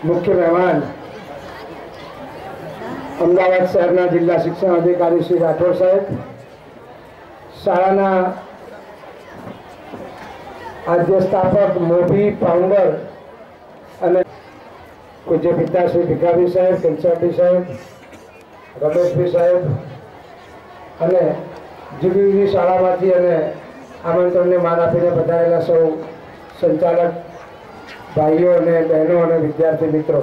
मुख्य मेहमान अमदावाद शहरना जिला शिक्षण अधिकारी श्री राठौर साहेब, शाळाना आद्य स्थापक मोभी फाउंडर અને પૂજ્ય પિતા શ્રી ભીખાભી સાહેબ, કંસાભી સાહેબ, રમેશભી સાહેબ અને જુદી જુદી શાળામાંથી અને આમંત્રણને માન આપીને પધારેલા સૌ સંચાલક ભાઈઓ અને બહેનો અને વિદ્યાર્થી મિત્રો,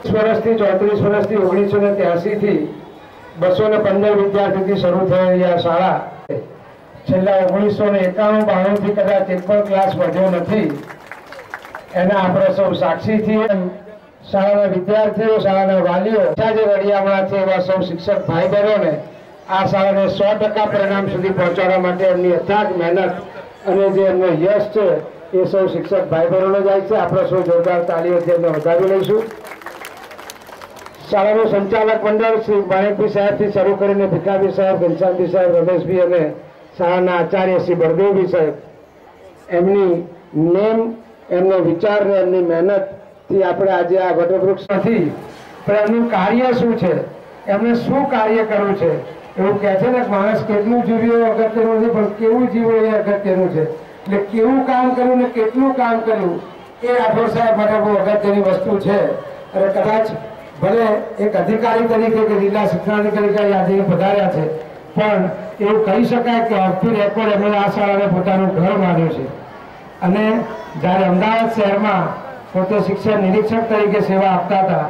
30 વર્ષથી 34 વર્ષથી 1983 થી 215 વિદ્યાર્થીથી શરૂ થયેલી આ શાળા છેલ્લા 1991-92 થી કદાચ એક પણ ક્લાસ વધ્યો નથી। એના આપણે સૌ સાક્ષી છીએ। શાળાના વિદ્યાર્થીઓ, શાળાના વાલીઓ, જે રડિયામાં છે એવા સૌ શિક્ષક ભાઈ બહેનોને આ શાળાને 100% પરિણામ સુધી પહોંચાડવા માટે એમની અથાગ મહેનત અને જે એમનો યશ છે એ સૌ શિક્ષક ભાઈ બહેનોને જાય છે। આપણે સૌ જોરદાર તાળીઓથી એમને વધાવી લઈશું। શાળાનું સંચાલક મંડળ શ્રી માણેકભી સાહેબથી શરૂ કરીને ભીખાભી સાહેબ, ઘનશ્યામભી સાહેબ, રમેશભી અને શાળાના આચાર્ય શ્રી બળદેવભી સાહેબ, એમની નેમ, એમનો વિચાર ને એમની મહેનતથી આપણે આજે આ વટવૃક્ષ નથી, પણ એમનું કાર્ય શું છે, એમણે શું કાર્ય કરવું છે। એવું કહે છે ને, માણસ કેટલું જીવ્યો અગત્યનું નથી, પણ કેવું જીવ્યો એ અગત્યનું છે। એટલે કેવું કામ કર્યું ને કેટલું કામ કર્યું એ રાઠોડ સાહેબ માટે બહુ અગત્યની વસ્તુ છે। અને કદાચ ભલે એક અધિકારી તરીકે કે જિલ્લા શિક્ષણાધિકારી તરીકે આજે પધાર્યા છે, પણ એવું કહી શકાય કે ઓફ ધી રેકોર્ડ એમણે આ શાળાને પોતાનું ઘર માન્યું છે। અને જ્યારે અમદાવાદ શહેરમાં પોતે શિક્ષણ નિરીક્ષક તરીકે સેવા આપતા હતા